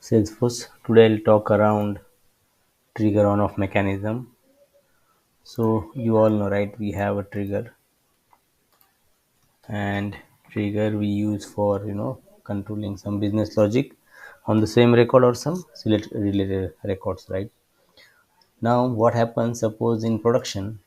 Salesforce. Today I'll talk around trigger on off mechanism. So you all know, right? We have a trigger, and trigger we use for controlling some business logic on the same record or some select related records, right? Now what happens? Suppose in production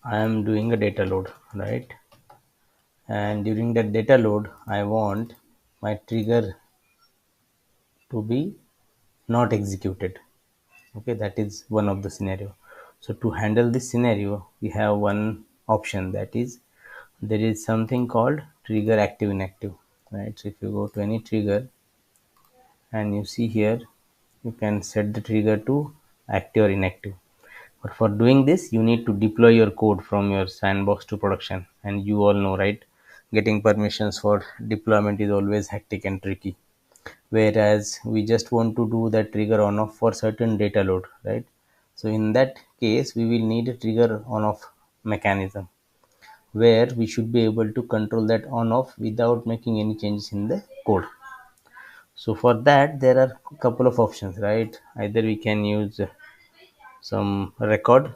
I am doing a data load, right? And during that data load, I want my trigger to be not executed. Okay, that is one of the scenario. So to handle this scenario we have one option, that is there is something called trigger active inactive, right? So if you go to any trigger and you see here, you can set the trigger to active or inactive. But for doing this you need to deploy your code from your sandbox to production, and you all know, right, getting permissions for deployment is always hectic and tricky, whereas we just want to do that trigger on off for certain data load, right? So in that case we will need a trigger on off mechanism where we should be able to control that on off without making any changes in the code. So for that there are a couple of options, right? Either we can use some record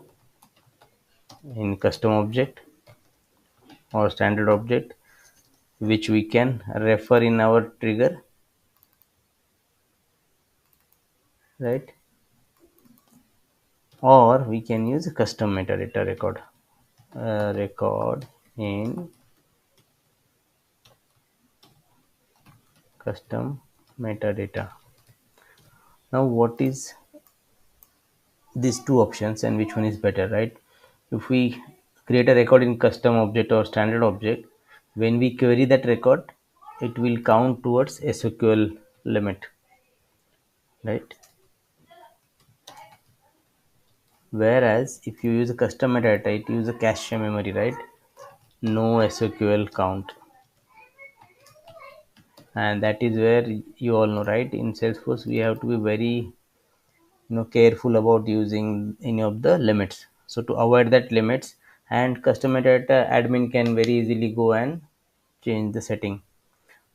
in custom object or standard object which we can refer in our trigger, right? Or we can use a custom metadata record, record in custom metadata. Now what is these two options and which one is better, right? If we create a record in custom object or standard object, when we query that record it will count towards SQL limit, right? Whereas if you use a custom metadata it uses a cache memory, right? No SQL count. And that is where you all know, right, in Salesforce we have to be very careful about using any of the limits. So to avoid that limits, and custom metadata admin can very easily go and change the setting.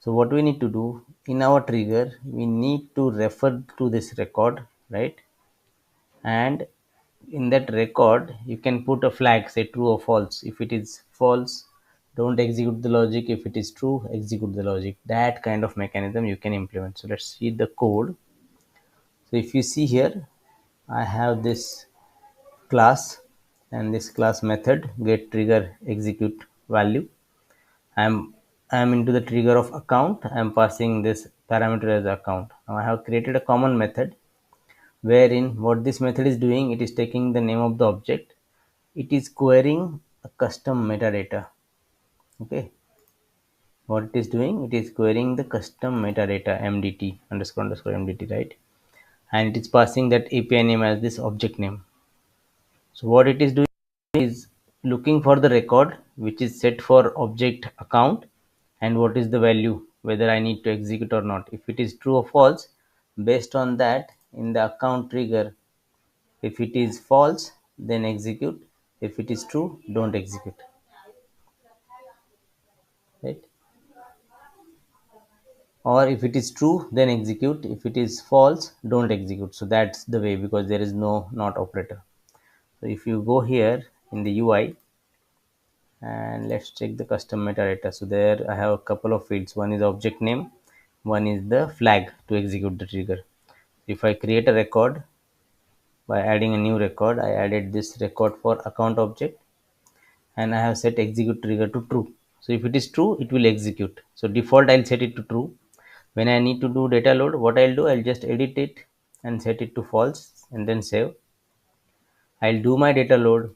So what we need to do in our trigger, we need to refer to this record, right? And in that record you can put a flag, say true or false. If it is false, don't execute the logic. If it is true, execute the logic. That kind of mechanism you can implement. So let's see the code. So if you see here, I have this class, and this class method get trigger execute value. I'm into the trigger of account. I'm passing this parameter as account. Now I have created a common method wherein what this method is doing, it is taking the name of the object, it is querying a custom metadata. Okay, what it is doing, it is querying the custom metadata mdt underscore underscore mdt, right? And it is passing that API name as this object name. So what it is doing is looking for the record which is set for object account, and what is the value, whether I need to execute or not. If it is true or false, based on that in the account trigger, if it is false then execute, if it is true don't execute, right? Or if it is true then execute, if it is false don't execute. So that's the way, because there is no not operator. So if you go here in the UI and let's check the custom metadata, so there I have a couple of fields. One is object name, one is the flag to execute the trigger. If I create a record by adding a new record, I added this record for account object, and I have set execute trigger to true. So if it is true it will execute. So default I'll set it to true. When I need to do data load, what I'll do, I'll just edit it and set it to false and then save. I'll do my data load,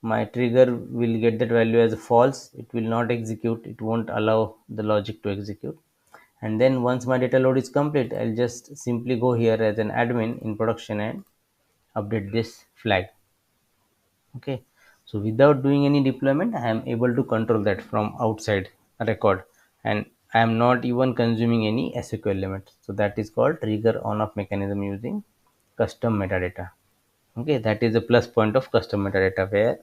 my trigger will get that value as false, it will not execute, it won't allow the logic to execute. And then once my data load is complete, I'll just simply go here as an admin in production and update this flag. Okay, so without doing any deployment I am able to control that from outside a record, and I am not even consuming any SQL limit. So that is called trigger on off mechanism using custom metadata. Okay, that is a plus point of custom metadata, where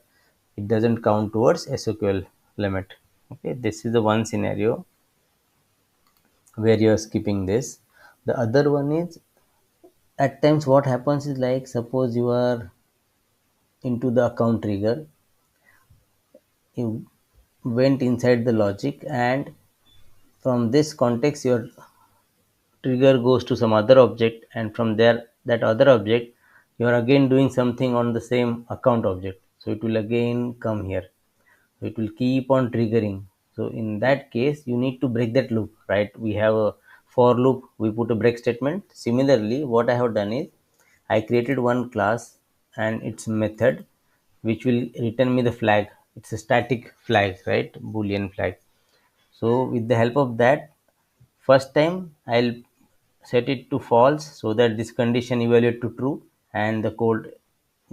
it doesn't count towards SQL limit. Okay, this is the one scenario where you are skipping this. The other one is, at times what happens is, like suppose you are into the account trigger, you went inside the logic, and from this context your trigger goes to some other object, and from there that other object you are again doing something on the same account object, so it will again come here. So it will keep on triggering. So in that case you need to break that loop, right? We have a for loop, we put a break statement. Similarly, what I have done is, I created one class and its method, which will return me the flag. It's a static flag, right? Boolean flag. So with the help of that, first time I'll set it to false, so that this condition evaluate to true and the code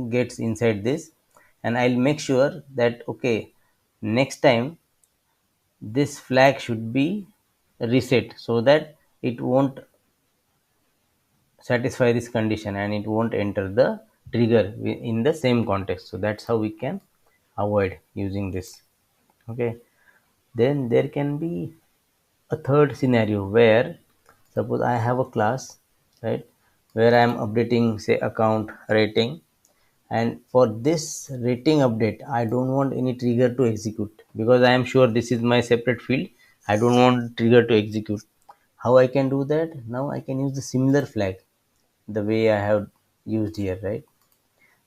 gets inside this. And I'll make sure that, okay, next time this flag should be reset, so that it won't satisfy this condition and it won't enter the trigger in the same context. So that's how we can avoid using this. Okay, then there can be a third scenario where, suppose I have a class, right, where I am updating, say, account rating, and for this rating update I don't want any trigger to execute, because I am sure this is my separate field. I don't want trigger to execute. How I can do that? Now I can use the similar flag, the way I have used here, right?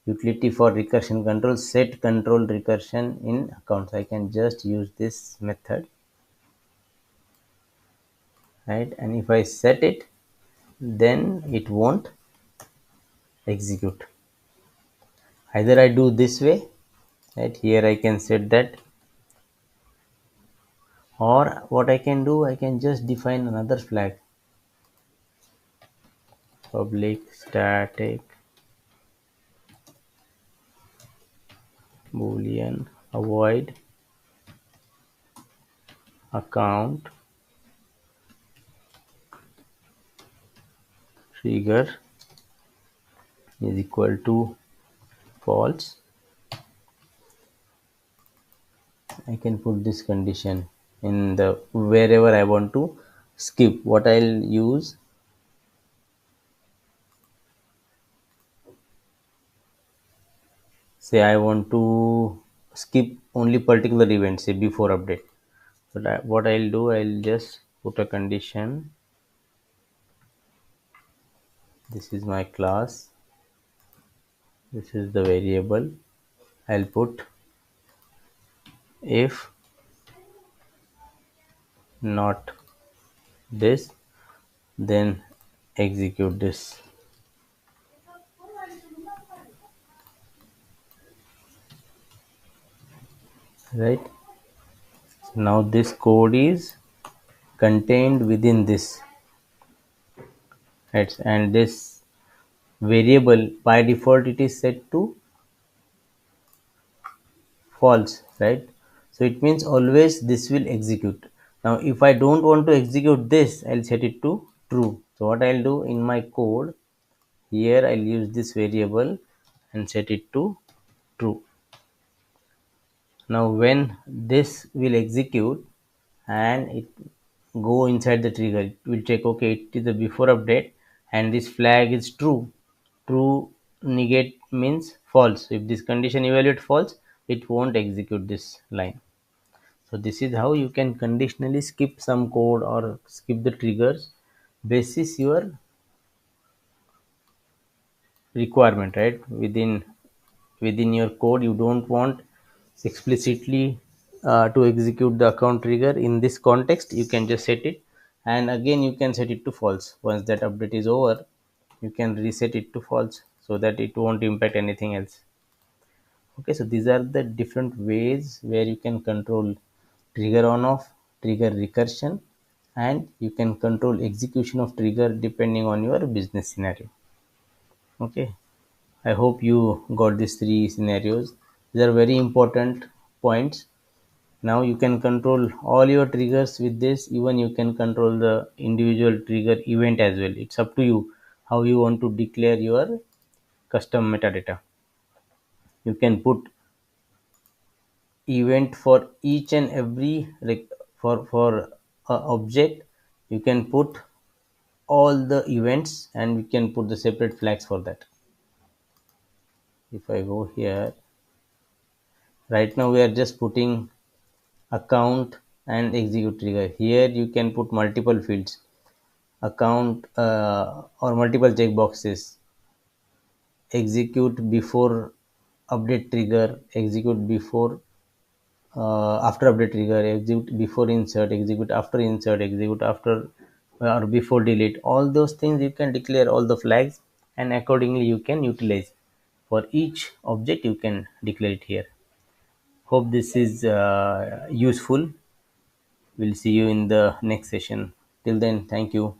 Utility for recursion control, set control recursion in accounts. I can just use this method, right? And if I set it, then it won't execute. Either I do this way, right? Here I can set that, or what I can do, I can just define another flag, public static boolean avoid account trigger is equal to false. I can put this condition in the wherever I want to skip. What I'll use, say I want to skip only particular event, say before update. So that what I'll do, I'll just put a condition. This is my class. This is the variable. I'll put if not this, then execute this, right? Now this code is contained within this, right? And this variable by default it is set to false, right? So it means always this will execute. Now if I don't want to execute this, I'll set it to true. So what I'll do in my code here, I'll use this variable and set it to true. Now when this will execute and it go inside the trigger, it will check, okay, it is the before update and this flag is true. True negate means false. If this condition evaluate false, it won't execute this line. So this is how you can conditionally skip some code or skip the triggers basis your requirement, right? Within your code, you don't want explicitly to execute the account trigger in this context. You can just set it, and again you can set it to false. Once that update is over, you can reset it to false, so that it won't impact anything else. Okay, so these are the different ways where you can control trigger on off, trigger recursion, and you can control execution of trigger depending on your business scenario. Okay, I hope you got these three scenarios. These are very important points. Now you can control all your triggers with this. Even you can control the individual trigger event as well. It's up to you how you want to declare your custom metadata. You can put event for each and every for object. You can put all the events and we can put the separate flags for that. If I go here, right now we are just putting account and execute trigger. Here you can put multiple fields, account or multiple checkboxes, execute before update trigger, execute before after update trigger, execute before insert, execute after or before delete. All those things you can declare all the flags, and accordingly you can utilize for each object. You can declare it here. Hope this is useful. We'll see you in the next session. Till then, thank you.